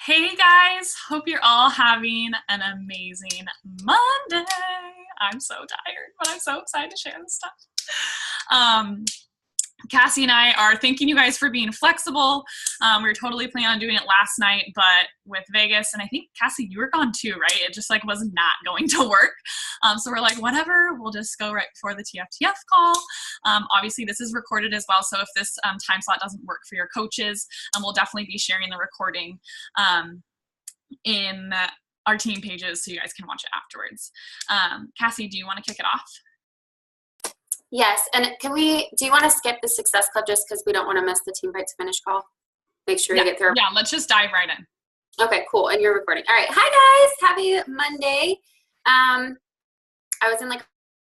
Hey guys, hope you're all having an amazing Monday. I'm so tired, but I'm so excited to share this stuff. Um, Cassie and I are thanking you guys for being flexible. We were totally planning on doing it last night, but with Vegas, and I think Cassie, you were gone too, right? It just was not going to work. So we're like, whatever, we'll just go right before the TFTF call. Obviously, this is recorded as well, so if this time slot doesn't work for your coaches, we'll definitely be sharing the recording in our team pages so you guys can watch it afterwards. Cassie, do you want to kick it off? Yes, and do you want to skip the Success Club just because we don't want to miss the Team Fight to Finish call? Make sure you get through. Yeah, let's just dive right in. Okay, cool, and you're recording. All right, hi guys, happy Monday. I was in a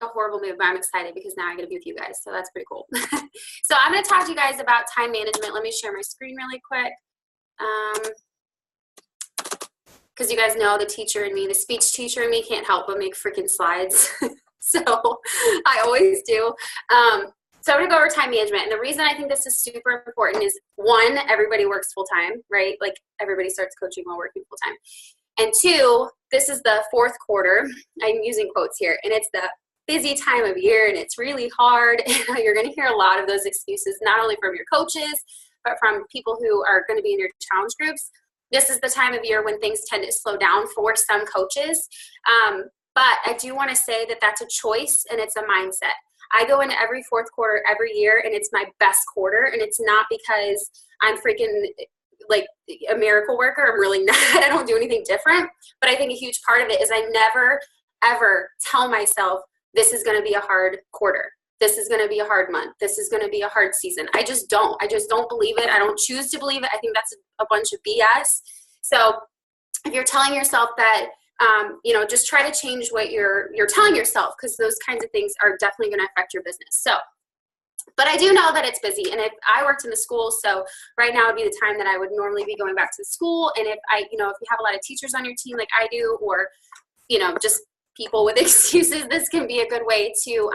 horrible mood, but I'm excited because now I get to be with you guys, so that's pretty cool. So I'm going to talk to you guys about time management. Let me share my screen really quick. Because you guys know the teacher in me, the speech teacher in me can't help but make freaking slides. So I always do. So I'm going to go over time management. And the reason I think this is super important is, one, everybody works full-time, right? Like everybody starts coaching while working full-time. And two, this is the fourth quarter. I'm using quotes here. And it's the busy time of year and it's really hard. And you're going to hear a lot of those excuses, not only from your coaches, but from people who are going to be in your challenge groups. This is the time of year when things tend to slow down for some coaches. But I do want to say that that's a choice and it's a mindset. I go into every fourth quarter every year and it's my best quarter, and it's not because I'm freaking like a miracle worker. I'm really not. I don't do anything different. But I think a huge part of it is I never, ever tell myself this is going to be a hard quarter. This is going to be a hard month. This is going to be a hard season. I just don't believe it. I don't choose to believe it. I think that's a bunch of BS. So if you're telling yourself that, just try to change what you're telling yourself, because those kinds of things are definitely going to affect your business. So, but I do know that it's busy, and if I worked in the school, so right now would be the time that I would normally be going back to the school. And if if you have a lot of teachers on your team like I do, or, just people with excuses, this can be a good way to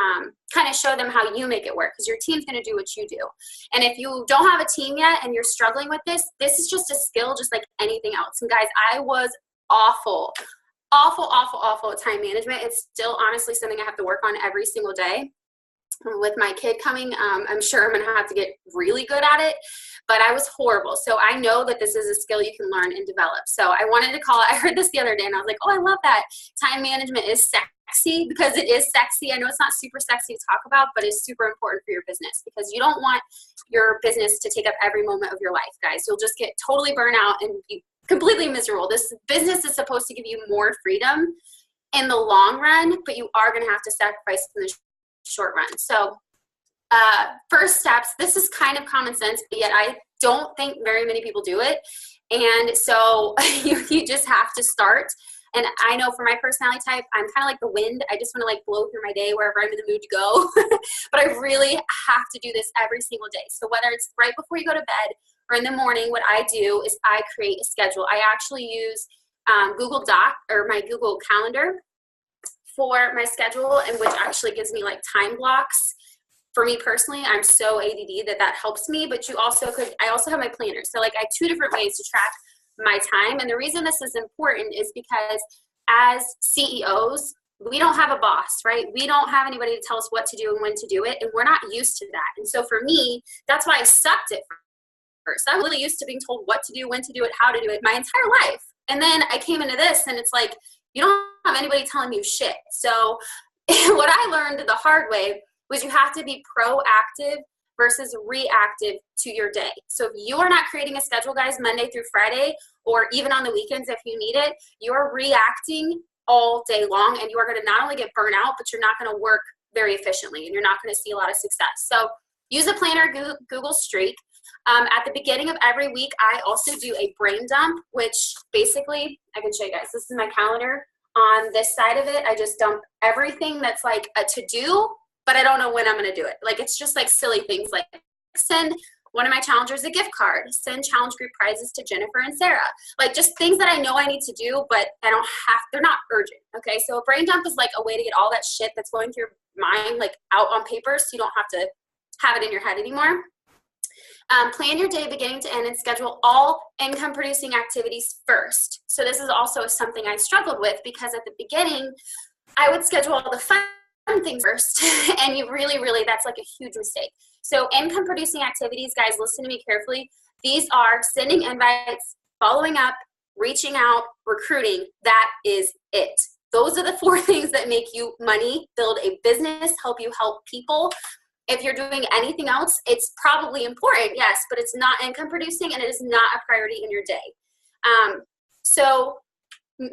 kind of show them how you make it work, because your team's going to do what you do. And if you don't have a team yet and you're struggling with this is just a skill just like anything else. And guys, I was awful at time management. It's still honestly something I have to work on every single day. With my kid coming, I'm sure I'm going to have to get really good at it, but I was horrible. So I know that this is a skill you can learn and develop. So I wanted to call it, I heard this the other day and I was like, oh, I love that. Time management is sexy, because it is sexy. I know it's not super sexy to talk about, but it's super important for your business, because you don't want your business to take up every moment of your life, guys. You'll just get totally burnt out and be completely miserable. This business is supposed to give you more freedom in the long run, but you are going to have to sacrifice in the short run. So first steps, this is kind of common sense, but yet I don't think very many people do it. And so you just have to start. And I know for my personality type, I'm kind of like the wind. I just want to blow through my day wherever I'm in the mood to go. But I really have to do this every single day. So whether it's right before you go to bed or in the morning, what I do is I create a schedule. I actually use Google Doc or my Google Calendar for my schedule, and which actually gives me time blocks. For me personally, I'm so ADD that helps me, but I also have my planner. So I have two different ways to track my time. And the reason this is important is because as CEOs, we don't have a boss, right? We don't have anybody to tell us what to do and when to do it. And we're not used to that. And so for me, that's why I sucked at first. I'm really used to being told what to do, when to do it, how to do it my entire life. And then I came into this and it's you don't have anybody telling you shit. So what I learned the hard way was you have to be proactive versus reactive to your day. So if you are not creating a schedule, guys, Monday through Friday, or even on the weekends if you need it, you're reacting all day long, and you are going to not only get burnt out, but you're not going to work very efficiently, and you're not going to see a lot of success. So use a planner, Google Streak. At the beginning of every week, I also do a brain dump, which basically, I can show you guys. This is my calendar. On this side of it, I just dump everything that's a to-do, but I don't know when I'm going to do it. It's just silly things like send one of my challengers a gift card, send challenge group prizes to Jennifer and Sarah. Just things that I know I need to do, but I don't have, they're not urgent. Okay. So a brain dump is a way to get all that shit that's going through your mind, out on paper, so you don't have to have it in your head anymore. Plan your day beginning to end and schedule all income producing activities first. So this is also something I struggled with, because at the beginning, I would schedule all the fun things first, and you really, that's like a huge mistake. So income producing activities, guys, listen to me carefully. These are sending invites, following up, reaching out, recruiting. That is it. Those are the 4 things that make you money, build a business, help you help people. If you're doing anything else, it's probably important, yes, but it's not income producing, and it is not a priority in your day. So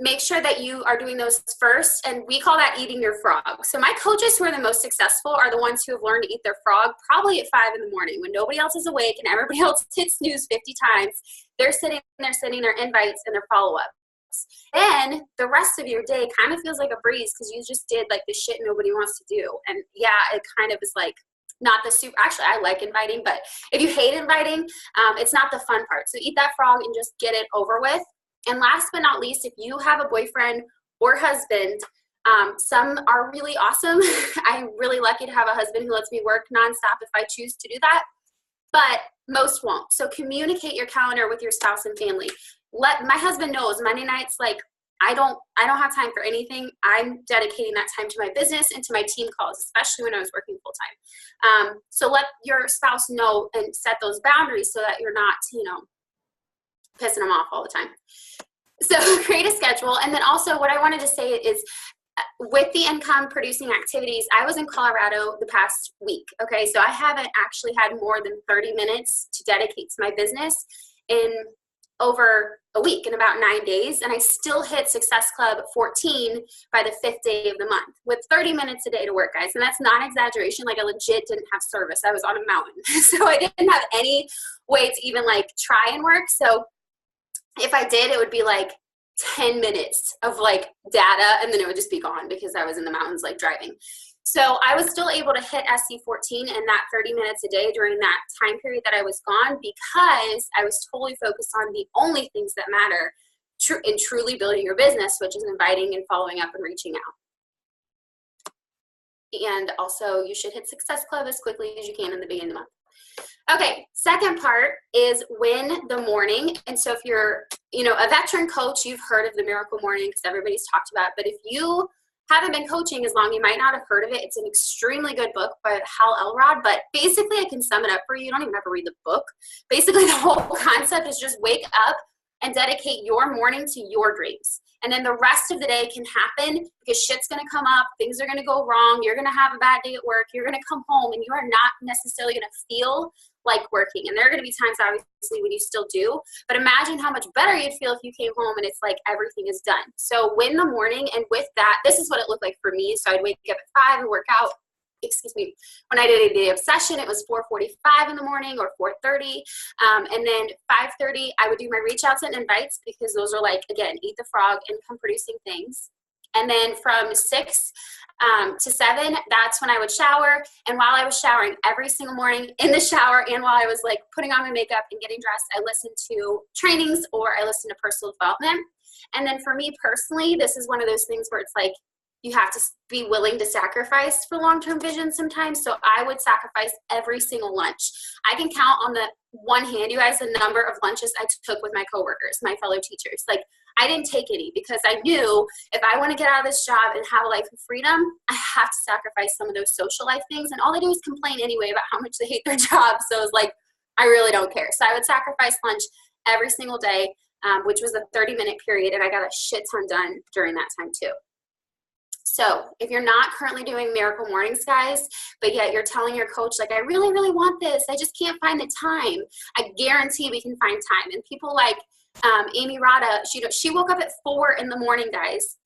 make sure that you are doing those first, and we call that eating your frog. So my coaches who are the most successful are the ones who have learned to eat their frog probably at 5 in the morning when nobody else is awake and everybody else hits snooze 50 times. They're sitting their invites and their follow-ups. Then the rest of your day kind of feels like a breeze because you just did like the shit nobody wants to do. And yeah, it kind of is like not the super, actually I like inviting, but if you hate inviting, it's not the fun part. So eat that frog and just get it over with. And last but not least, if you have a boyfriend or husband, some are really awesome. I'm really lucky to have a husband who lets me work nonstop if I choose to do that, but most won't. So communicate your calendar with your spouse and family. My husband knows Monday nights, like I don't have time for anything. I'm dedicating that time to my business and to my team calls, especially when I was working full time. So let your spouse know and set those boundaries so that you're not, pissing them off all the time. So create a schedule. And then also what I wanted to say is with the income producing activities, I was in Colorado the past week. Okay. So I haven't actually had more than 30 minutes to dedicate to my business in over a week, in about 9 days. And I still hit Success Club 14 by the 5th day of the month with 30 minutes a day to work, guys. And that's not an exaggeration. Like I legit didn't have service. I was on a mountain. So I didn't have any way to even like try and work. So if I did, it would be like 10 minutes of like data, and then it would just be gone because I was in the mountains like driving. So I was still able to hit SC14 and that 30 minutes a day during that time period that I was gone, because I was totally focused on the only things that matter in truly building your business, which is inviting and following up and reaching out. And also you should hit Success Club as quickly as you can in the beginning of the month. Okay, second part is win the morning. And so if you're, a veteran coach, you've heard of the Miracle Morning because everybody's talked about it. But if you haven't been coaching as long, you might not have heard of it. It's an extremely good book by Hal Elrod. But basically, I can sum it up for you. You don't even have to read the book. Basically, the whole concept is just wake up and dedicate your morning to your dreams. And then the rest of the day can happen because shit's going to come up. Things are going to go wrong. You're going to have a bad day at work. You're going to come home and you are not necessarily going to feel like working. And there are going to be times, obviously, when you still do. But imagine how much better you'd feel if you came home and it's like everything is done. So win the morning. And with that, this is what it looked like for me. So I'd wake up at 5 and work out. When I did a day obsession, it was 4:45 in the morning or 4:30. And then 5:30, I would do my reach outs and invites because those are like, again, eat the frog, income producing things. And then from 6 to 7, that's when I would shower. And while I was showering every single morning in the shower and while I was like putting on my makeup and getting dressed, I listened to trainings or I listened to personal development. And then for me personally, this is one of those things where it's like, you have to be willing to sacrifice for long-term vision sometimes. So I would sacrifice every single lunch. I can count on the one hand, you guys, the number of lunches I took with my coworkers, my fellow teachers. Like I didn't take any because I knew if I want to get out of this job and have a life of freedom, I have to sacrifice some of those social life things. And all they do is complain anyway about how much they hate their job. So it's like, I really don't care. So I would sacrifice lunch every single day, which was a 30-minute period. And I got a shit ton done during that time too. So if you're not currently doing Miracle Mornings, guys, but yet you're telling your coach, like, I really, really want this. I just can't find the time. I guarantee we can find time. And people like Amy Rada, she woke up at 4 in the morning, guys,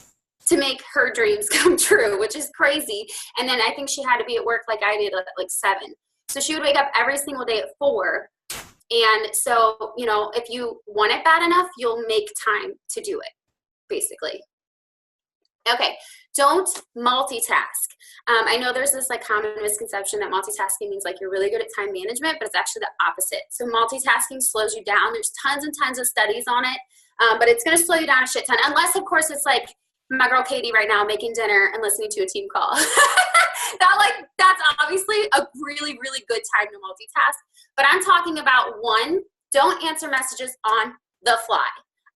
to make her dreams come true, which is crazy. And then I think she had to be at work like I did at like 7. So she would wake up every single day at 4. And so, if you want it bad enough, you'll make time to do it, basically. Okay, don't multitask. I know there's this like common misconception that multitasking means like you're really good at time management, but it's actually the opposite. So multitasking slows you down. There's tons and tons of studies on it, but it's going to slow you down a shit ton. Unless, of course, it's like my girl Katie right now making dinner and listening to a team call. That's obviously a really, really good time to multitask. But I'm talking about one, don't answer messages on the fly.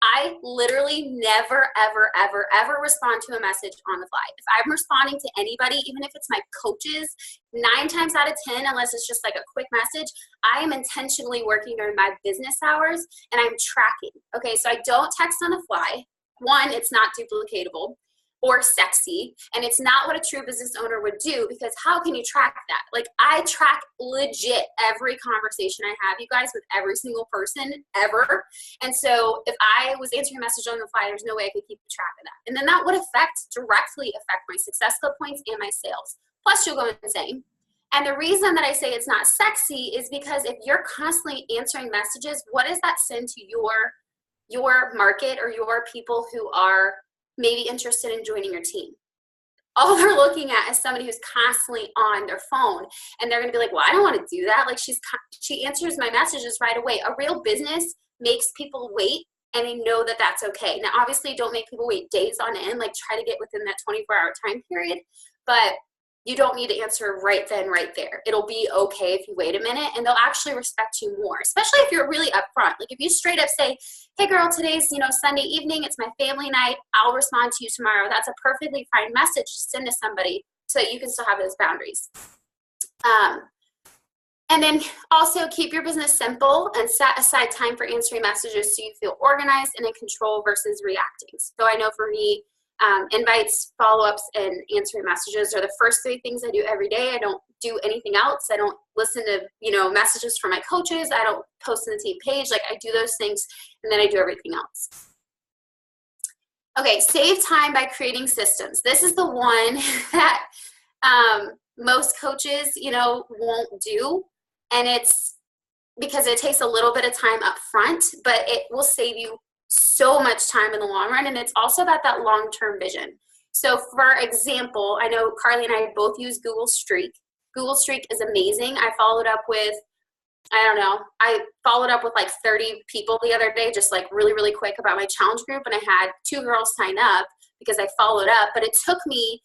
I literally never, ever, ever, ever respond to a message on the fly. If I'm responding to anybody, even if it's my coaches, 9 times out of 10, unless it's just like a quick message, I am intentionally working during my business hours and I'm tracking. Okay, so I don't text on the fly. One, it's not duplicatable or sexy, and it's not what a true business owner would do, because how can you track that? Like, I track legit every conversation I have, you guys, with every single person ever. And so if I was answering a message on the fly, there's no way I could keep track of that. And then that would directly affect my Success Club points and my sales. Plus, you'll go insane. And the reason that I say it's not sexy is because if you're constantly answering messages, what does that send to your market or your people who are maybe interested in joining your team? All they're looking at is somebody who's constantly on their phone, and they're going to be like, well, I don't want to do that. Like, she answers my messages right away. A real business makes people wait, and they know that that's okay. Now, obviously, don't make people wait days on end. Like, try to get within that 24-hour time period, but you don't need to answer right then, right there. It'll be okay if you wait a minute, and they'll actually respect you more, especially if you're really upfront. Like, if you straight up say, hey girl, today's, Sunday evening, it's my family night, I'll respond to you tomorrow. That's a perfectly fine message to send to somebody so that you can still have those boundaries. And then also keep your business simple and set aside time for answering messages so you feel organized and in control versus reacting. So I know for me, invites, follow-ups, and answering messages are the first 3 things I do every day. I don't do anything else. I don't listen to, messages from my coaches. I don't post on the team page. Like, I do those things, and then I do everything else. Okay, save time by creating systems. This is the one that most coaches, won't do, and it's because it takes a little bit of time up front, but it will save you so much time in the long run, and it's also about that long-term vision. So for example, I know Carly and I both use Google Streak. Google Streak is amazing. I followed up with like 30 people the other day, just like really, really quick about my challenge group, and I had 2 girls sign up because I followed up, but it took me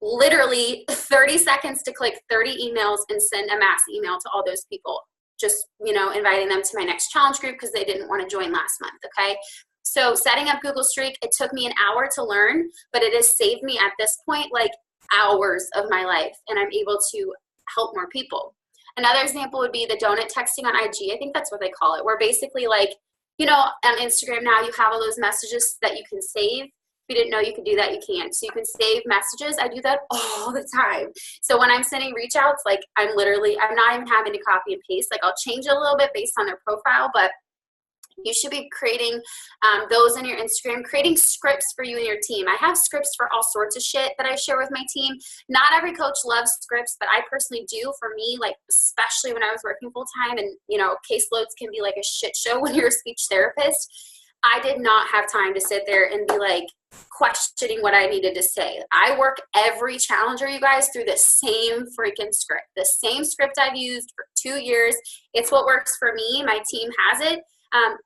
literally 30 seconds to click 30 emails and send a mass email to all those people, just, inviting them to my next challenge group because they didn't want to join last month, okay? So setting up Google Streak, it took me an hour to learn, but it has saved me at this point like hours of my life, and I'm able to help more people. Another example would be the donut texting on IG. I think that's what they call it, where basically like, on Instagram now you have all those messages that you can save. If you didn't know you could do that, you can. So you can save messages. I do that all the time. So when I'm sending reach outs, like I'm not even having to copy and paste. Like, I'll change it a little bit based on their profile, but you should be creating those on your Instagram, creating scripts for you and your team. I have scripts for all sorts of shit that I share with my team. Not every coach loves scripts, but I personally do. For me, like, especially when I was working full time, and caseloads can be like a shit show when you're a speech therapist. I did not have time to sit there and be like questioning what I needed to say. I work every challenger, you guys, through the same freaking script. The same script I've used for 2 years. It's what works for me. My team has it.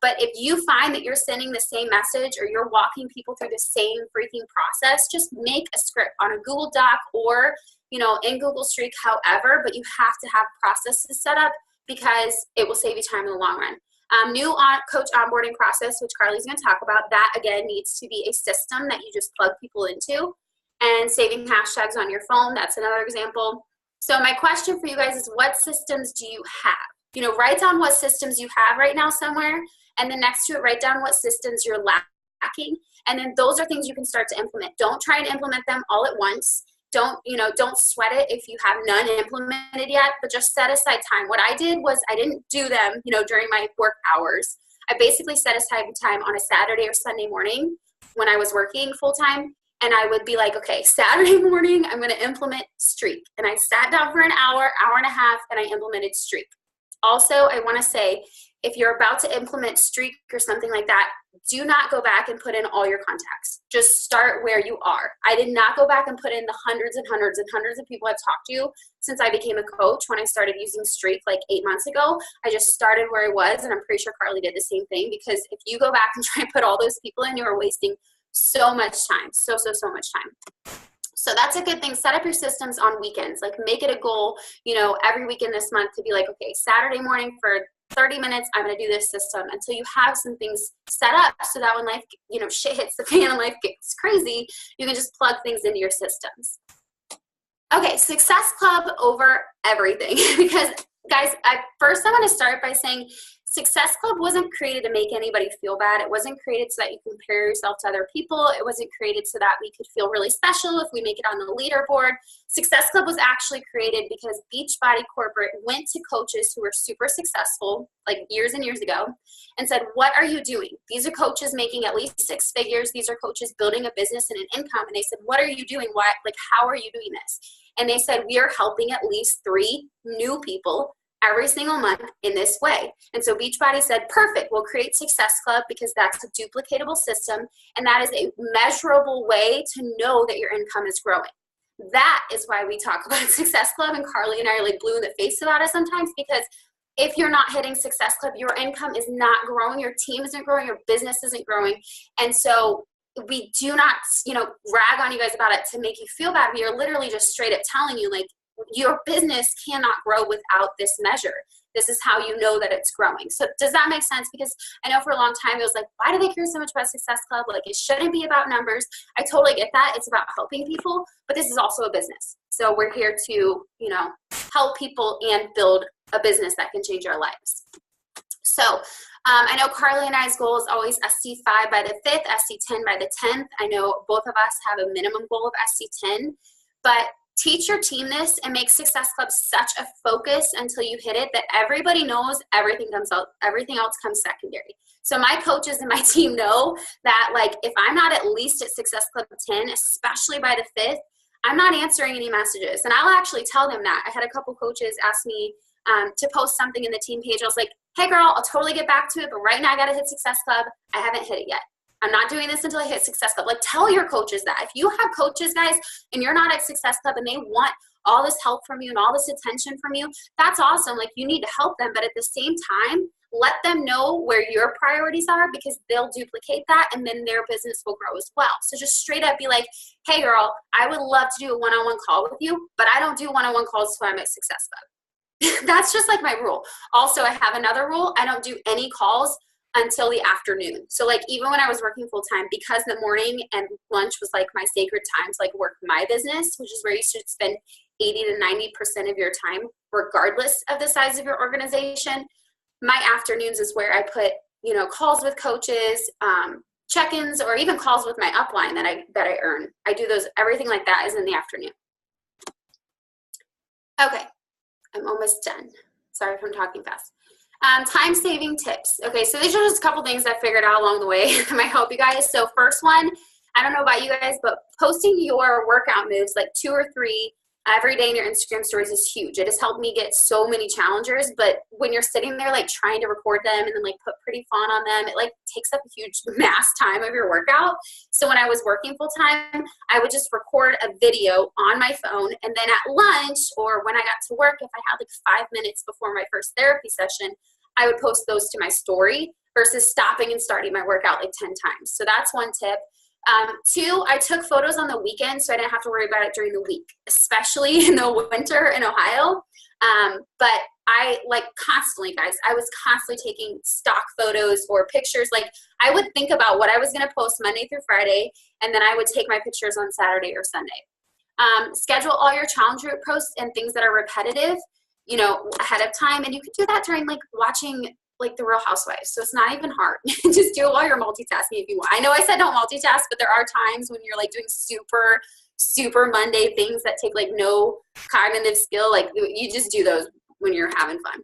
But if you find that you're sending the same message or you're walking people through the same freaking process, just make a script on a Google Doc or, in Google Streak, however, but you have to have processes set up because it will save you time in the long run. New coach onboarding process, which Carly's going to talk about, that again needs to be a system that you just plug people into. And saving hashtags on your phone, that's another example. So my question for you guys is, what systems do you have? Write down what systems you have right now somewhere, and then next to it, write down what systems you're lacking. And then those are things you can start to implement. Don't try and implement them all at once. Don't sweat it if you have none implemented yet, but just set aside time. What I did was I didn't do them, during my work hours. I basically set aside time on a Saturday or Sunday morning when I was working full time. And I would be like, okay, Saturday morning, I'm going to implement Streak. And I sat down for an hour and a half, and I implemented Streak. Also, I want to say, if you're about to implement Streak or something like that, do not go back and put in all your contacts. Just start where you are. I did not go back and put in the hundreds and hundreds and hundreds of people I've talked to since I became a coach when I started using Streak like 8 months ago. I just started where I was, and I'm pretty sure Carly did the same thing, because if you go back and try and put all those people in, you are wasting so much time, so much time. So that's a good thing. Set up your systems on weekends. Like make it a goal, you know, every weekend this month to be like, okay, Saturday morning for 30 minutes, I'm going to do this system until you have some things set up so that when life, you know, shit hits the fan and life gets crazy, you can just plug things into your systems. Okay, Success Club over everything. Because guys, I want to start by saying Success Club wasn't created to make anybody feel bad. It wasn't created so that you compare yourself to other people. It wasn't created so that we could feel really special if we make it on the leaderboard. Success Club was actually created because Beachbody Corporate went to coaches who were super successful, like years and years ago, and said, what are you doing? These are coaches making at least 6 figures. These are coaches building a business and an income. And they said, what are you doing? Why, like, how are you doing this? And they said, we are helping at least 3 new people every single month in this way. And so Beachbody said, perfect, we'll create Success Club because that's a duplicatable system and that is a measurable way to know that your income is growing. That is why we talk about Success Club, and Carly and I are like blue in the face about it sometimes, because if you're not hitting Success Club, your income is not growing, your team isn't growing, your business isn't growing. And so we do not, you know, rag on you guys about it to make you feel bad. We are literally just straight up telling you, like, your business cannot grow without this measure. This is how you know that it's growing. So does that make sense? Because I know for a long time it was like, why do they care so much about Success Club? Like, it shouldn't be about numbers. I totally get that. It's about helping people, but this is also a business. So we're here to, you know, help people and build a business that can change our lives. So I know Carly and I's goal is always SC5 by the 5th, SC10 by the 10th. I know both of us have a minimum goal of SC10, but teach your team this and make Success Club such a focus until you hit it that everybody knows everything else comes secondary. So my coaches and my team know that, like, if I'm not at least at Success Club 10, especially by the 5th, I'm not answering any messages. And I'll actually tell them that. I had a couple coaches ask me to post something in the team page. I was like, hey girl, I'll totally get back to it, but right now I got to hit Success Club. I haven't hit it yet. I'm not doing this until I hit Success Club. Like, tell your coaches that. If you have coaches, guys, and you're not at Success Club and they want all this help from you and all this attention from you, that's awesome. Like, you need to help them, but at the same time, let them know where your priorities are, because they'll duplicate that and then their business will grow as well. So just straight up be like, hey girl, I would love to do a one-on-one call with you, but I don't do one-on-one calls until I'm at Success Club. That's just like my rule. Also, I have another rule. I don't do any calls until the afternoon. So like, even when I was working full time, because the morning and lunch was like my sacred time to like work my business, which is where you should spend 80 to 90% of your time, regardless of the size of your organization. My afternoons is where I put, you know, calls with coaches, check-ins, or even calls with my upline that I earn. I do those, everything like that is in the afternoon. Okay, I'm almost done. Sorry if I'm talking fast. Time-saving tips. Okay, so these are just a couple things I figured out along the way that might help you guys. So first one, I don't know about you guys, but posting your workout moves, like 2 or 3 every day in your Instagram stories, is huge. It has helped me get so many challengers, but when you're sitting there like trying to record them and then like put pretty font on them, it like takes up a huge mass time of your workout. So when I was working full time, I would just record a video on my phone, and then at lunch or when I got to work, if I had like 5 minutes before my first therapy session, I would post those to my story versus stopping and starting my workout like 10 times. So that's one tip. 2, I took photos on the weekend so I didn't have to worry about it during the week, especially in the winter in Ohio. But I like constantly, guys, I was constantly taking stock photos or pictures. Like, I would think about what I was going to post Monday through Friday, and then I would take my pictures on Saturday or Sunday. Schedule all your challenge route posts and things that are repetitive, you know, ahead of time. And you could do that during like watching like the Real Housewives. So it's not even hard. Just do it while you're multitasking if you want. I know I said don't multitask, but there are times when you're like doing super Monday things that take like no cognitive skill. Like, you just do those when you're having fun.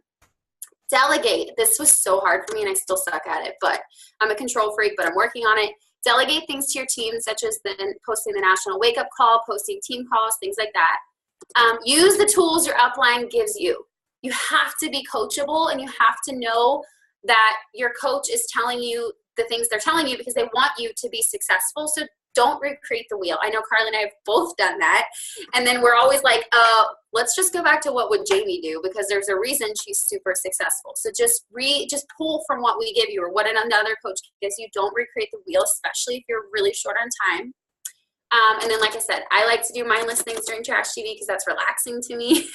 Delegate. This was so hard for me and I still suck at it, but I'm a control freak, but I'm working on it. Delegate things to your team, such as posting the national wake up call, posting team calls, things like that. Use the tools your upline gives you. You have to be coachable, and you have to know that your coach is telling you the things they're telling you because they want you to be successful. So don't recreate the wheel. I know Carly and I have both done that. And then we're always like, let's just go back to what would Jamie do, because there's a reason she's super successful. So just pull from what we give you or what another coach gives you. Don't recreate the wheel, especially if you're really short on time. And then, like I said, I like to do mindless things during trash TV because that's relaxing to me.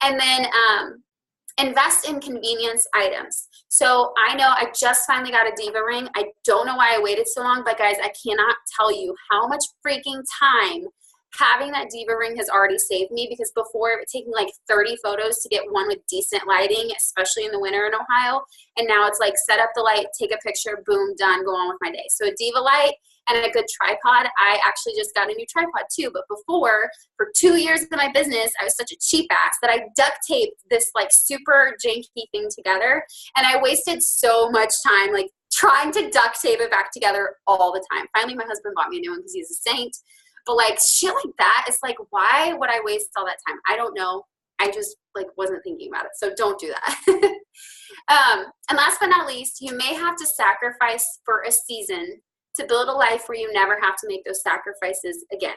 And then invest in convenience items. So I know I just finally got a Diva ring. I don't know why I waited so long, but guys, I cannot tell you how much freaking time having that Diva ring has already saved me, because before it would take me like 30 photos to get one with decent lighting, especially in the winter in Ohio. And now it's like set up the light, take a picture, boom, done, go on with my day. So a Diva light and a good tripod. I actually just got a new tripod too, but before, for 2 years of my business, I was such a cheap ass that I duct taped this like super janky thing together, and I wasted so much time like trying to duct tape it back together all the time. Finally, my husband bought me a new one because he's a saint. But like shit like that, it's like, why would I waste all that time? I don't know. I just like wasn't thinking about it. So don't do that. And last but not least, you may have to sacrifice for a season to build a life where you never have to make those sacrifices again.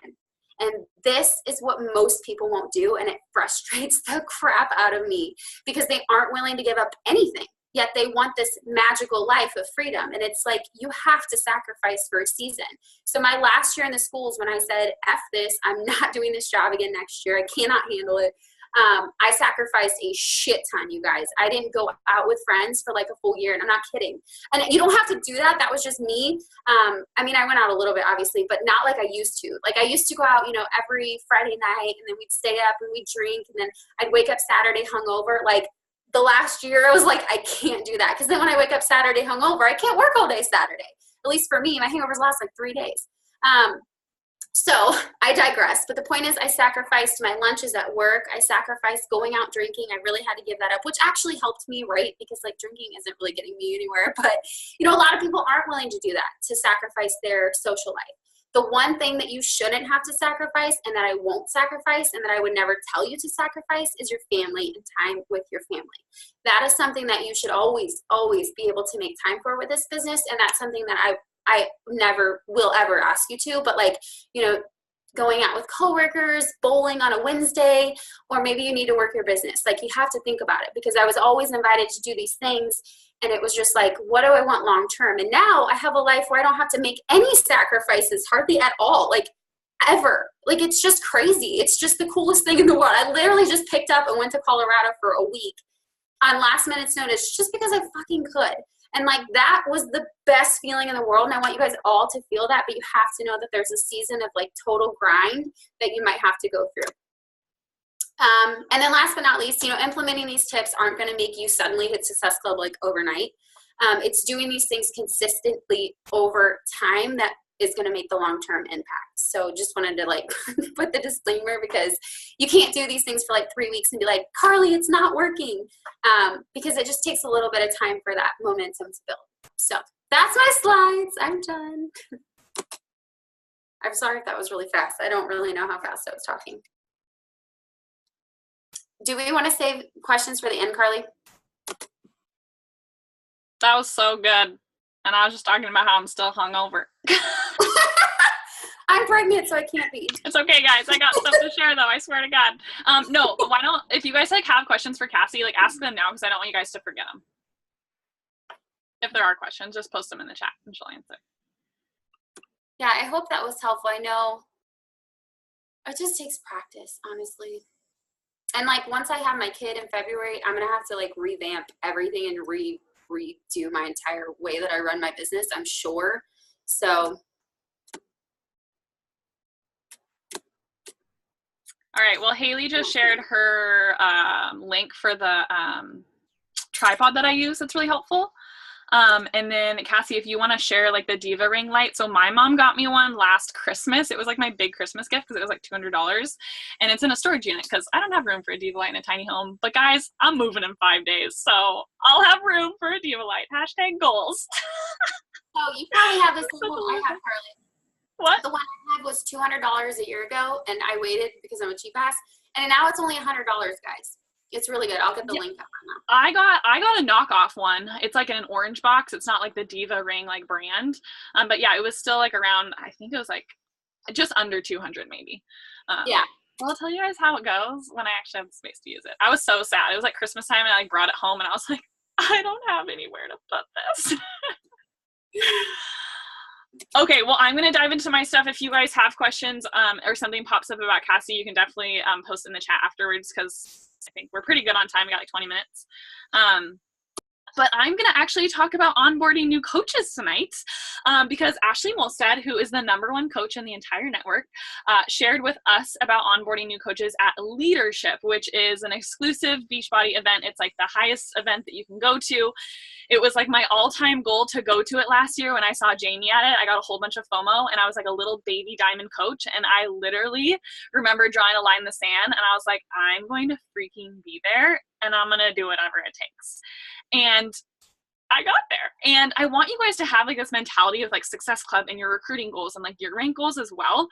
And this is what most people won't do, and it frustrates the crap out of me because they aren't willing to give up anything, yet they want this magical life of freedom. And it's like, you have to sacrifice for a season. So my last year in the schools, when I said, F this, I'm not doing this job again next year, I cannot handle it, I sacrificed a shit ton, you guys. I didn't go out with friends for like a full year, and I'm not kidding. And you don't have to do that. That was just me. I mean, I went out a little bit, obviously, but not like I used to. Like I used to go out, you know, every Friday night, and then we'd stay up and we'd drink, and then I'd wake up Saturday hungover. Like the last year, I was like, I can't do that. Because then when I wake up Saturday hungover, I can't work all day Saturday. At least for me, my hangovers last like 3 days. So I digress, but the point is I sacrificed my lunches at work. I sacrificed going out drinking. I really had to give that up, which actually helped me, right? Because like drinking isn't really getting me anywhere, but you know, a lot of people aren't willing to do that, to sacrifice their social life. The one thing that you shouldn't have to sacrifice, and that I won't sacrifice, and that I would never tell you to sacrifice, is your family and time with your family. That is something that you should always, always be able to make time for with this business. And that's something that I never will ever ask you to, but like, you know, going out with coworkers, bowling on a Wednesday, or maybe you need to work your business. Like you have to think about it, because I was always invited to do these things, and it was just like, what do I want long term? And now I have a life where I don't have to make any sacrifices, hardly at all, like ever. Like it's just crazy. It's just the coolest thing in the world. I literally just picked up and went to Colorado for a week on last minute's notice just because I fucking could. And like that was the best feeling in the world. And I want you guys all to feel that, but you have to know that there's a season of like total grind that you might have to go through. And then last but not least, you know, implementing these tips aren't going to make you suddenly hit Success Club like overnight. It's doing these things consistently over time that is going to make the long-term impact. So just wanted to like put the disclaimer, because you can't do these things for like 3 weeks and be like, Carly, it's not working. Because it just takes a little bit of time for that momentum to build. So that's my slides. I'm done. I'm sorry if that was really fast. I don't really know how fast I was talking. Do we want to save questions for the end, Carly? That was so good. And I was just talking about how I'm still hungover. I'm pregnant, so I can't be. It's okay, guys. I got stuff to share, though. I swear to God. No, but why don't, if you guys like have questions for Cassie, like ask them now, because I don't want you guys to forget them. If there are questions, just post them in the chat and she'll answer. Yeah, I hope that was helpful. I know it just takes practice, honestly. And like once I have my kid in February, I'm gonna have to like revamp everything and redo my entire way that I run my business, I'm sure. So all right, well, Haley just shared her link for the tripod that I use. That's really helpful. And then Cassie, if you want to share like the Diva ring light. So my mom got me one last Christmas. It was like my big Christmas gift because it was like $200, and it's in a storage unit because I don't have room for a Diva light in a tiny home. But guys, I'm moving in 5 days, so I'll have room for a Diva light. Hashtag goals. Oh, you probably have the same one I have, Carly. What? The one I had was $200 a year ago, and I waited because I'm a cheap ass, and now it's only $100, guys. It's really good. I'll get the link up on that. I got a knockoff one. It's like in an orange box. It's not like the Diva ring like brand. But yeah, it was still like around, I think it was like just under 200 maybe. Yeah. Well, I'll tell you guys how it goes when I actually have the space to use it. I was so sad. It was like Christmas time, and I like brought it home, and I was like, I don't have anywhere to put this. Okay, well, I'm going to dive into my stuff. If you guys have questions or something pops up about Cassie, you can definitely post in the chat afterwards, because I think we're pretty good on time. We got like 20 minutes. But I'm going to actually talk about onboarding new coaches tonight, because Ashley Molstad, who is the #1 coach in the entire network, shared with us about onboarding new coaches at Leadership, which is an exclusive Beachbody event. It's like the highest event that you can go to. It was like my all-time goal to go to it last year. When I saw Jamie at it, I got a whole bunch of FOMO, and I was like a little baby diamond coach. And I literally remember drawing a line in the sand, and I was like, I'm going to freaking be there, and I'm going to do whatever it takes. And I got there. And I want you guys to have like this mentality of like Success Club and your recruiting goals and like your rank goals as well.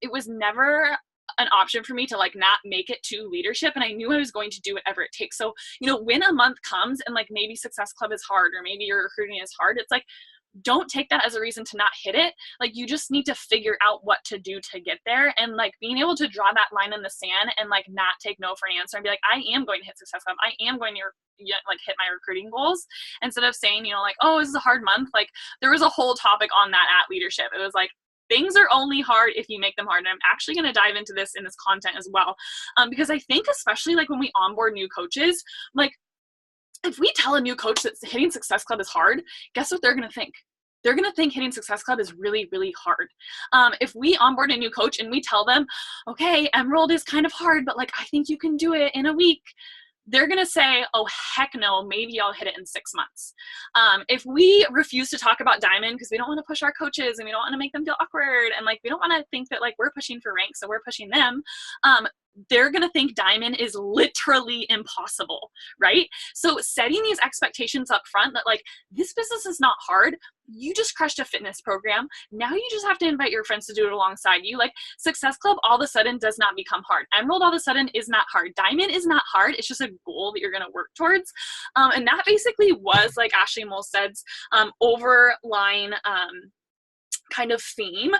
It was never an option for me to like not make it to Leadership, and I knew I was going to do whatever it takes. So, you know, when a month comes and like maybe Success Club is hard, or maybe your recruiting is hard, it's like, don't take that as a reason to not hit it. Like, you just need to figure out what to do to get there, and like being able to draw that line in the sand and like not take no for an answer and be like, I am going to hit Success Club. I am going to like hit my recruiting goals, instead of saying, you know, like, oh, this is a hard month. Like, there was a whole topic on that at Leadership. It was like, things are only hard if you make them hard. And I'm actually going to dive into this in this content as well. Because I think especially like when we onboard new coaches, like if we tell a new coach that hitting Success Club is hard, guess what they're going to think? They're going to think hitting Success Club is really, really hard. If we onboard a new coach and we tell them, okay, Emerald is kind of hard, but like, I think you can do it in a week, they're going to say, oh, heck no, maybe I'll hit it in 6 months. If we refuse to talk about Diamond because we don't want to push our coaches and we don't want to make them feel awkward, and like we don't want to think that like we're pushing for ranks, so we're pushing them, they're going to think Diamond is literally impossible, right? So setting these expectations up front that like, this business is not hard. You just crushed a fitness program. Now you just have to invite your friends to do it alongside you. Like, Success Club all of a sudden does not become hard. Emerald all of a sudden is not hard. Diamond is not hard. It's just a goal that you're going to work towards. And that basically was like Ashley Molstad's overline kind of theme.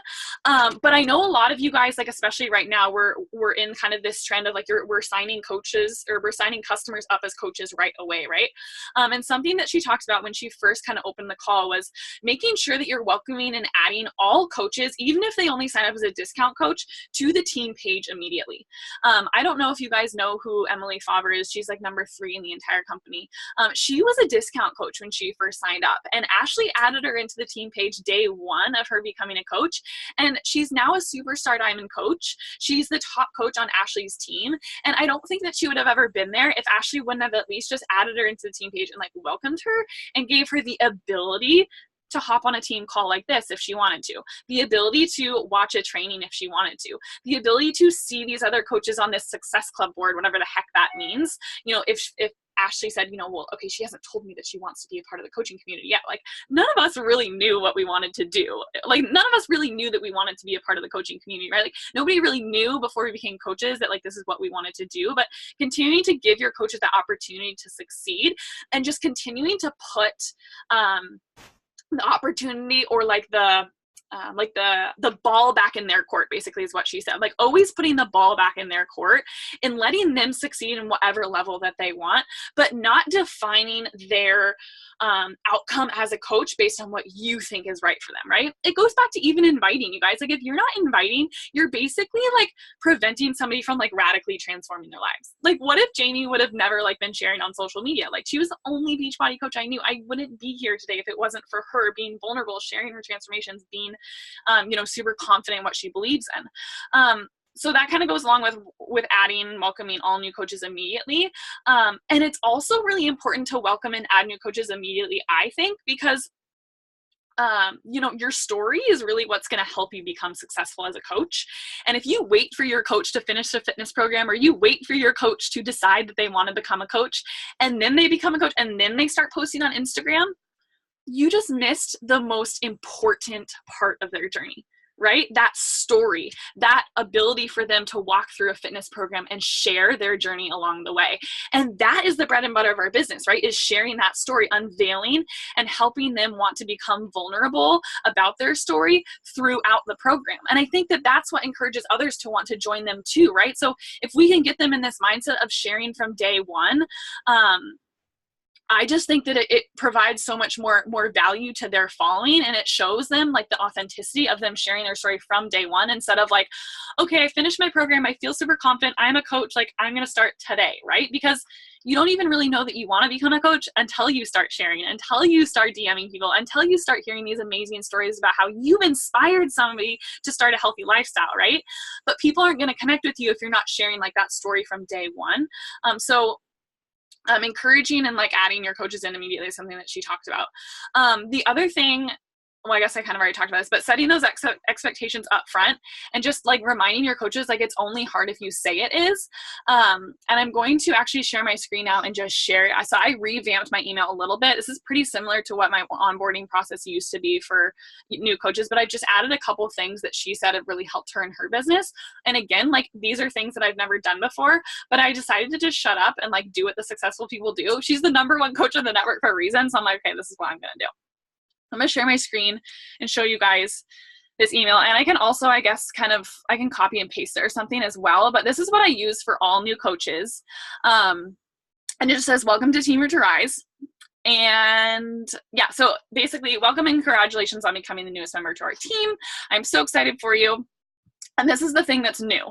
But I know a lot of you guys, like especially right now, we're in kind of this trend of like we're signing coaches, or we're signing customers up as coaches right away, right? And something that she talked about when she first kind of opened the call was making sure that you're welcoming and adding all coaches, even if they only sign up as a discount coach, to the team page immediately. I don't know if you guys know who Emily Favre is. She's like #3 in the entire company. She was a discount coach when she first signed up, and Ashley added her into the team page day 1 of her becoming a coach, and she's now a superstar Diamond coach. She's the top coach on Ashley's team, and I don't think that she would have ever been there if Ashley wouldn't have at least just added her into the team page and like welcomed her and gave her the ability to hop on a team call like this if she wanted to, the ability to watch a training if she wanted to, the ability to see these other coaches on this Success Club board, whatever the heck that means. You know, if Ashley said, you know, well, okay, she hasn't told me that she wants to be a part of the coaching community yet. Like, none of us really knew what we wanted to do. Like, none of us really knew that we wanted to be a part of the coaching community, right? Like, nobody really knew before we became coaches that like this is what we wanted to do. But continuing to give your coaches that opportunity to succeed, and just continuing to put the opportunity, or like the ball back in their court, basically, is what she said. Like, always putting the ball back in their court and letting them succeed in whatever level that they want, but not defining their outcome as a coach based on what you think is right for them, right? It goes back to even inviting, you guys. Like, if you're not inviting, you're basically like preventing somebody from like radically transforming their lives. Like, what if Jamie would have never like been sharing on social media? Like, she was the only Beachbody coach I knew. I wouldn't be here today if it wasn't for her being vulnerable, sharing her transformations, being you know, super confident in what she believes in. So that kind of goes along with adding and welcoming all new coaches immediately. And it's also really important to welcome and add new coaches immediately, I think, because you know, your story is really what's going to help you become successful as a coach. And if you wait for your coach to finish a fitness program, or you wait for your coach to decide that they want to become a coach, and then they become a coach, and then they start posting on Instagram, you just missed the most important part of their journey, right? That story, that ability for them to walk through a fitness program and share their journey along the way. And that is the bread and butter of our business, right? Is sharing that story, unveiling and helping them want to become vulnerable about their story throughout the program. And I think that that's what encourages others to want to join them too, right? So if we can get them in this mindset of sharing from day 1, I just think that it provides so much more value to their following, and it shows them like the authenticity of them sharing their story from day one, instead of like, okay, I finished my program, I feel super confident, I'm a coach, like I'm going to start today, right? Because you don't even really know that you want to become a coach until you start sharing, until you start DMing people, until you start hearing these amazing stories about how you've inspired somebody to start a healthy lifestyle, right? But people aren't going to connect with you if you're not sharing like that story from day one. So encouraging and like adding your coaches in immediately is something that she talked about. The other thing, well, I guess I kind of already talked about this, but setting those expectations up front and just like reminding your coaches, like it's only hard if you say it is. And I'm going to actually share my screen now and just share. So I revamped my email a little bit. This is pretty similar to what my onboarding process used to be for new coaches, but I just added a couple things that she said have really helped her in her business. And again, like these are things that I've never done before, but I decided to just shut up and like do what the successful people do. She's the #1 coach in the network for a reason. So I'm like, okay, this is what I'm going to do. I'm going to share my screen and show you guys this email. And I can also, I guess, I can copy and paste it or something as well. But this is what I use for all new coaches. And it just says, welcome to Team Root to Rise. And yeah, so basically, welcome and congratulations on becoming the newest member to our team. I'm so excited for you. And this is the thing that's new.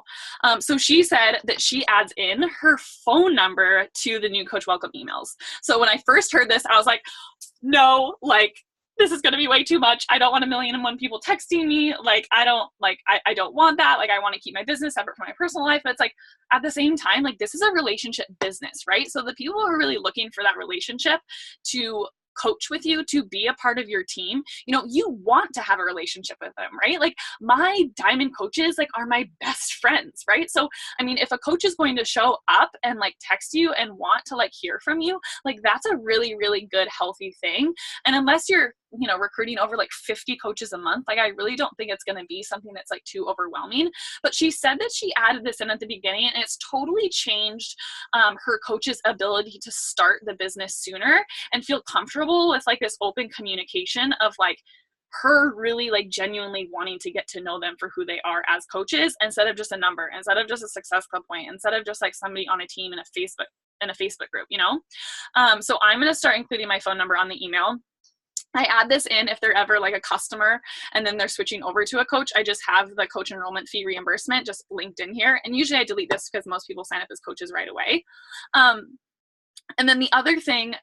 So she said that she adds in her phone number to the new coach welcome emails. So when I first heard this, I was like, no, like, this is going to be way too much. I don't want 1,000,001 people texting me. Like, I don't want that. Like, I want to keep my business separate from my personal life. But it's like, at the same time, like, this is a relationship business, right? So the people who are really looking for that relationship to coach with you, to be a part of your team, you know, you want to have a relationship with them, right? Like my diamond coaches like are my best friends, right? So, I mean, if a coach is going to show up and like text you and want to like hear from you, like that's a really, really good, healthy thing. And unless you're, you know, recruiting over like 50 coaches a month, like I really don't think it's going to be something that's like too overwhelming. But she said that she added this in at the beginning and it's totally changed her coach's ability to start the business sooner and feel comfortable with like this open communication of like her really like genuinely wanting to get to know them for who they are as coaches, instead of just a number, instead of just a success club point, instead of just like somebody on a team in a Facebook group, you know? So I'm going to start including my phone number on the email. I add this in if they're ever like a customer and then they're switching over to a coach. I just have the coach enrollment fee reimbursement just linked in here. And usually I delete this because most people sign up as coaches right away. And then the other thing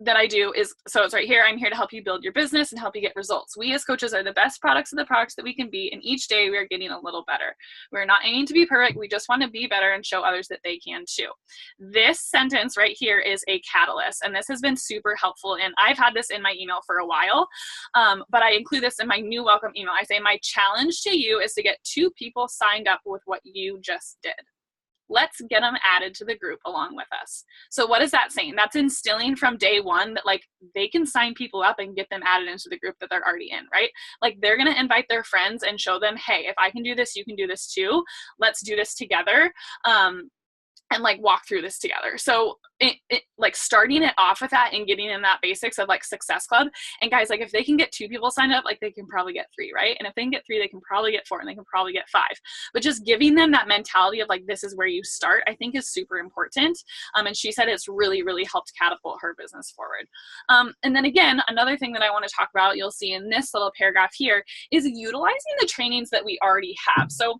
that I do is, so it's right here, I'm here to help you build your business and help you get results. We as coaches are the best products of the products that we can be, and each day we are getting a little better. We're not aiming to be perfect, we just want to be better and show others that they can too. This sentence right here is a catalyst, and this has been super helpful, and I've had this in my email for a while, but I include this in my new welcome email. I say, my challenge to you is to get 2 people signed up with what you just did. Let's get them added to the group along with us. So what is that saying? That's instilling from day one that like they can sign people up and get them added into the group that they're already in, right? Like they're going to invite their friends and show them, hey, if I can do this, you can do this too. Let's do this together. And like walk through this together. So it like starting it off with that and getting in that basics of like Success Club. And guys, like if they can get 2 people signed up, like they can probably get 3, right? And if they can get 3, they can probably get 4 and they can probably get 5. But just giving them that mentality of like, this is where you start, I think is super important. And she said it's really, really helped catapult her business forward. And then again, another thing that I want to talk about, you'll see in this little paragraph here, is utilizing the trainings that we already have. So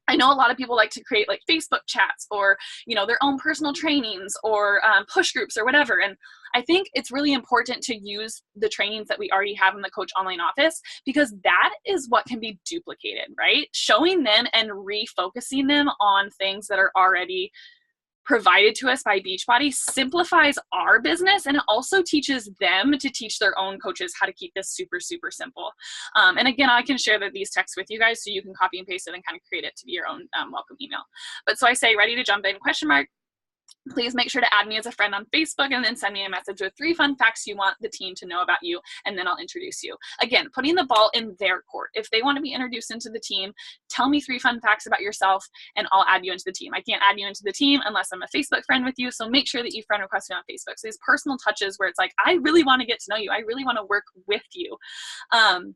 I know a lot of people like to create like Facebook chats or, you know, their own personal trainings or push groups or whatever. And I think it's really important to use the trainings that we already have in the Coach Online Office, because that is what can be duplicated, right? Showing them and refocusing them on things that are already provided to us by Beachbody simplifies our business, and it also teaches them to teach their own coaches how to keep this super, super simple. And again, I can share these texts with you guys so you can copy and paste it and kind of create it to be your own welcome email. But so I say, ready to jump in, ? Please make sure to add me as a friend on Facebook and then send me a message with 3 fun facts you want the team to know about you, and then I'll introduce you. Again, putting the ball in their court. If they want to be introduced into the team, tell me 3 fun facts about yourself and I'll add you into the team. I can't add you into the team unless I'm a Facebook friend with you, so make sure that you friend request me on Facebook. So these personal touches where it's like, I really want to get to know you. I really want to work with you. And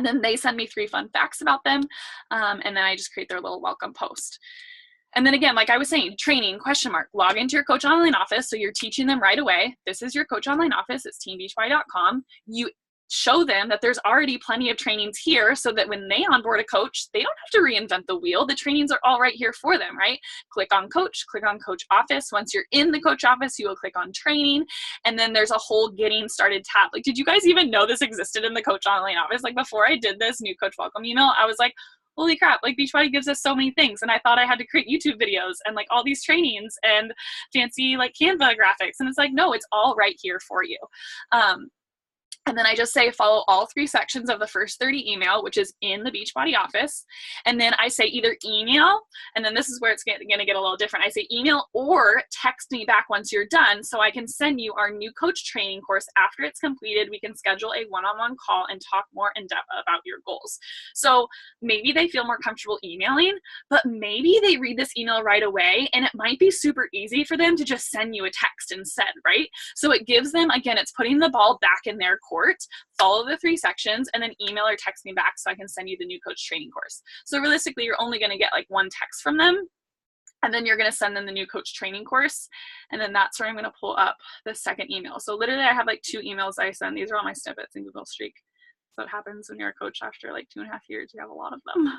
then they send me 3 fun facts about them, and then I just create their little welcome post. And then again, like I was saying, training, question mark, log into your Coach Online office. So you're teaching them right away. This is your Coach Online office. It's teambeachbody.com. You show them that there's already plenty of trainings here so that when they onboard a coach, they don't have to reinvent the wheel. The trainings are all right here for them, right? Click on coach office. Once you're in the coach office, you will click on training. And then there's a whole getting started tab. Like, did you guys even know this existed in the Coach Online office? Like before I did this new coach welcome email, I was like, holy crap, like Beachbody gives us so many things. And I thought I had to create YouTube videos and like all these trainings and fancy like Canva graphics. And it's like, no, it's all right here for you. And then I just say follow all 3 sections of the first 30 email, which is in the Beachbody office. And then I say either email, and then this is where it's going to get a little different. I say email or text me back once you're done so I can send you our new coach training course. After it's completed, we can schedule a one-on-one call and talk more in depth about your goals. So maybe they feel more comfortable emailing, but maybe they read this email right away and it might be super easy for them to just send you a text instead, right? So it gives them, again, it's putting the ball back in their court. Follow the 3 sections and then email or text me back so I can send you the new coach training course. So realistically, you're only going to get like 1 text from them, and then you're going to send them the new coach training course. And then that's where I'm going to pull up the second email. So literally I have like 2 emails I send. These are all my snippets in Google Streak. So it happens when you're a coach after like 2.5 years, you have a lot of them.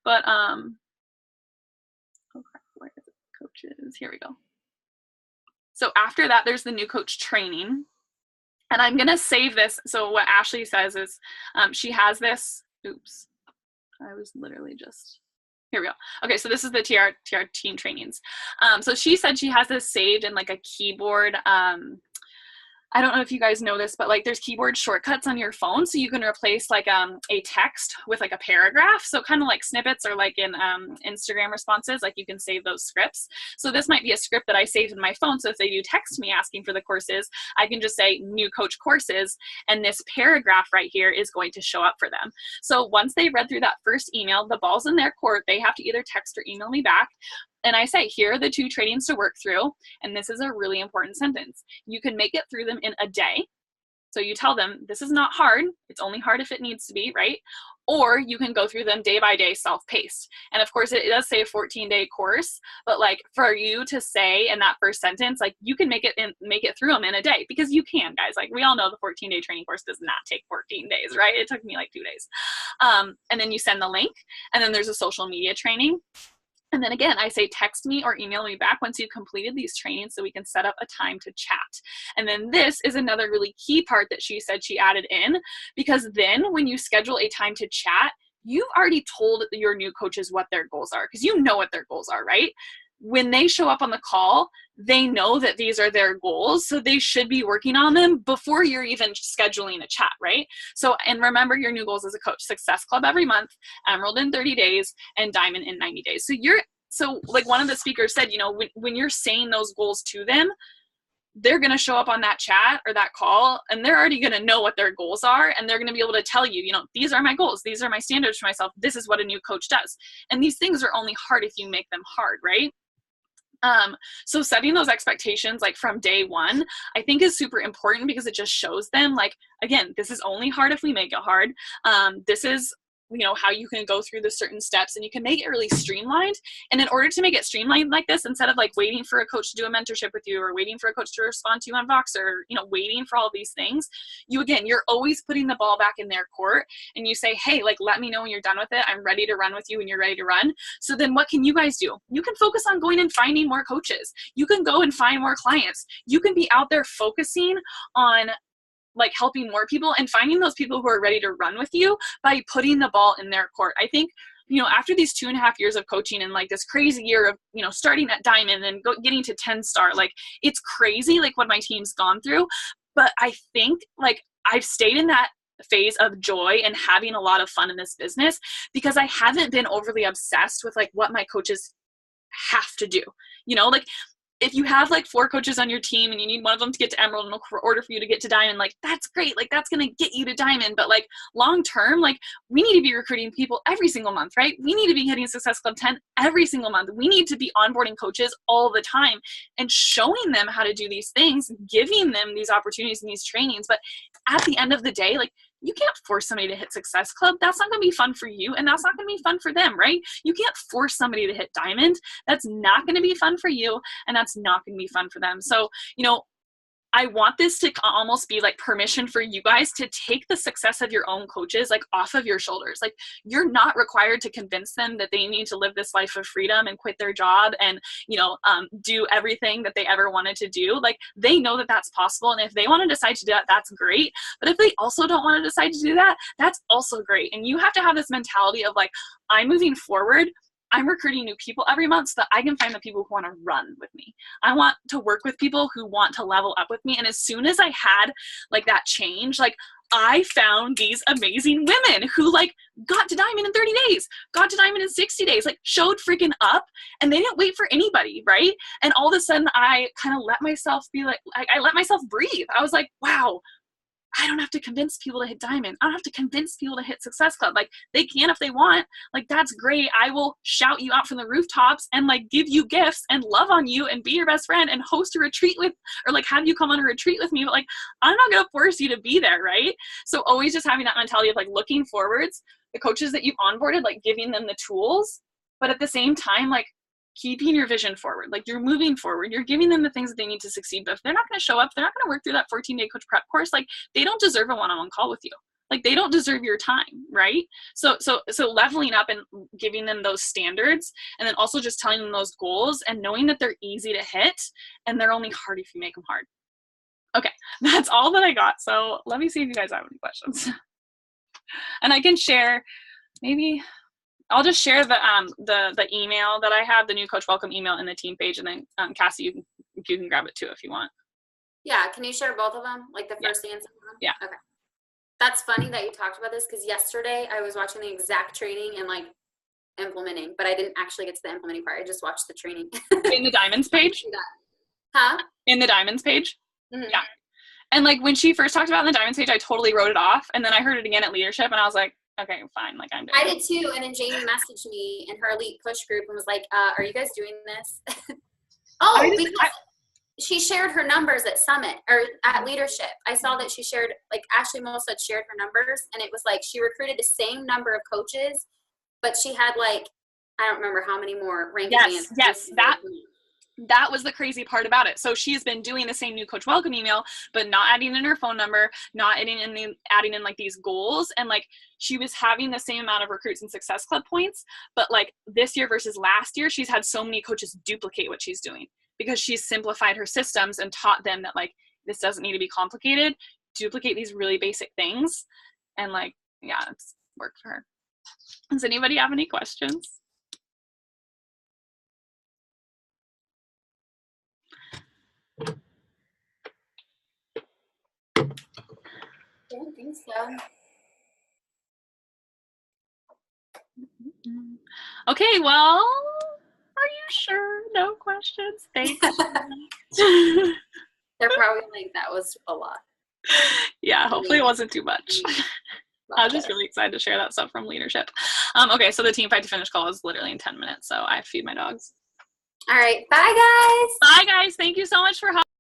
But, oh crap, where is it? Coaches, here we go. So after that, there's the new coach training. And I'm going to save this. So what Ashley says is she has this. Oops. I was literally just. Here we go. Okay, so this is the TR team trainings. So she said she has this saved in like a keyboard. I don't know if you guys know this, but like there's keyboard shortcuts on your phone. So you can replace like a text with like a paragraph. So kind of like snippets or like in Instagram responses, like you can save those scripts. So this might be a script that I saved in my phone. So if they do text me asking for the courses, I can just say new coach courses. And this paragraph right here is going to show up for them. So once they read through that first email, the ball's in their court. They have to either text or email me back. And I say, here are the 2 trainings to work through. And this is a really important sentence. You can make it through them in a day. So you tell them, this is not hard. It's only hard if it needs to be, right? Or you can go through them day by day, self-paced. And of course, it does say a 14-day course. But like for you to say in that first sentence, like you can make it through them in a day, because you can, guys. Like we all know the 14-day training course does not take 14 days, right? It took me like 2 days. And then you send the link. And then there's a social media training. And then again, I say text me or email me back once you've completed these trainings so we can set up a time to chat. And then this is another really key part that she said she added in, because then when you schedule a time to chat, you've already told your new coaches what their goals are, because you know what their goals are, right? When they show up on the call, they know that these are their goals, so they should be working on them before you're even scheduling a chat, right? So, and remember your new goals as a coach: Success Club every month, Emerald in 30 days, and Diamond in 90 days. So like one of the speakers said, you know, when you're saying those goals to them, they're going to show up on that chat or that call, and they're already going to know what their goals are, and they're going to be able to tell you, you know, these are my goals, these are my standards for myself, this is what a new coach does. And these things are only hard if you make them hard, right? So setting those expectations like from day one, I think is super important, because it just shows them like, again, this is only hard if we make it hard. This is, you know, how you can go through the certain steps, and you can make it really streamlined. And in order to make it streamlined like this, instead of like waiting for a coach to do a mentorship with you, or waiting for a coach to respond to you on Voxer, or, you know, waiting for all these things, you're always putting the ball back in their court, and you say, hey, like, let me know when you're done with it. I'm ready to run with you when you're ready to run. So then what can you guys do? You can focus on going and finding more coaches. You can go and find more clients. You can be out there focusing on like helping more people and finding those people who are ready to run with you by putting the ball in their court. I think, you know, after these 2.5 years of coaching and like this crazy year of, you know, starting at Diamond and getting to 10-star, like it's crazy, like what my team's gone through. But I think like I've stayed in that phase of joy and having a lot of fun in this business, because I haven't been overly obsessed with like what my coaches have to do. You know, like if you have like 4 coaches on your team and you need one of them to get to Emerald in order for you to get to Diamond, like that's great. Like that's going to get you to Diamond. But like long term, like we need to be recruiting people every single month, right? We need to be hitting Success Club 10 every single month. We need to be onboarding coaches all the time and showing them how to do these things, giving them these opportunities and these trainings. But at the end of the day, like you can't force somebody to hit Success Club. That's not going to be fun for you, and that's not going to be fun for them, right? You can't force somebody to hit Diamond. That's not going to be fun for you, and that's not going to be fun for them. So, you know, I want this to almost be like permission for you guys to take the success of your own coaches like off of your shoulders. Like, you're not required to convince them that they need to live this life of freedom and quit their job and, you know, do everything that they ever wanted to do. Like, they know that that's possible. And if they want to decide to do that, that's great. But if they also don't want to decide to do that, that's also great. And you have to have this mentality of like, I'm moving forward. I'm recruiting new people every month so that I can find the people who want to run with me. I want to work with people who want to level up with me. And as soon as I had like that change, like I found these amazing women who like got to Diamond in 30 days, got to Diamond in 60 days, like showed freaking up, and they didn't wait for anybody, right? And all of a sudden I kind of let myself be like, I let myself breathe. I was like, wow, I don't have to convince people to hit Diamond. I don't have to convince people to hit Success Club. Like, they can if they want. Like, that's great. I will shout you out from the rooftops and like give you gifts and love on you and be your best friend and host a retreat with, or like have you come on a retreat with me. But like, I'm not going to force you to be there, right? So always just having that mentality of like looking forwards, the coaches that you've onboarded, like giving them the tools, but at the same time, like keeping your vision forward. Like, you're moving forward, you're giving them the things that they need to succeed. But if they're not going to show up, they're not going to work through that 14-day coach prep course, like they don't deserve a one-on-one call with you. Like, they don't deserve your time, right? So leveling up and giving them those standards, and then also just telling them those goals and knowing that they're easy to hit and they're only hard if you make them hard. Okay, that's all that I got. So let me see if you guys have any questions. And I can share, maybe I'll just share the email that I have, the new coach welcome email in the team page, and then Cassie, you can grab it too if you want. Yeah, can you share both of them, like the first and second one? Yeah. Okay. That's funny that you talked about this, because yesterday I was watching the exact training and like implementing, but I didn't actually get to the implementing part. I just watched the training. In the Diamonds page? Huh? In the Diamonds page? Mm-hmm. Yeah. And like when she first talked about it in the Diamonds page, I totally wrote it off. And then I heard it again at leadership and I was like, okay, fine. Like, I'm doing I did too. And then Jamie messaged me in her elite push group and was like, are you guys doing this? Because she shared her numbers at Summit or at leadership. I saw that she shared, like Ashley Molstad shared her numbers, and it was like she recruited the same number of coaches, but she had like, I don't remember how many more rank advanced. Yes, that was the crazy part about it. So she's been doing the same new coach welcome email, but not adding in her phone number, not adding in like these goals. And like, she was having the same amount of recruits and Success Club points, but like this year versus last year, she's had so many coaches duplicate what she's doing because she's simplified her systems and taught them that like, this doesn't need to be complicated, duplicate these really basic things. And like, yeah, it's worked for her. Does anybody have any questions? I don't think so. Okay, well, are you sure? No questions? Thanks. They're probably like, that was a lot. Yeah, hopefully it wasn't too much. I was just really excited to share that stuff from leadership. Okay, so the team fight to finish call is literally in 10 minutes, so I have to feed my dogs. All right, bye guys. Bye guys, thank you so much for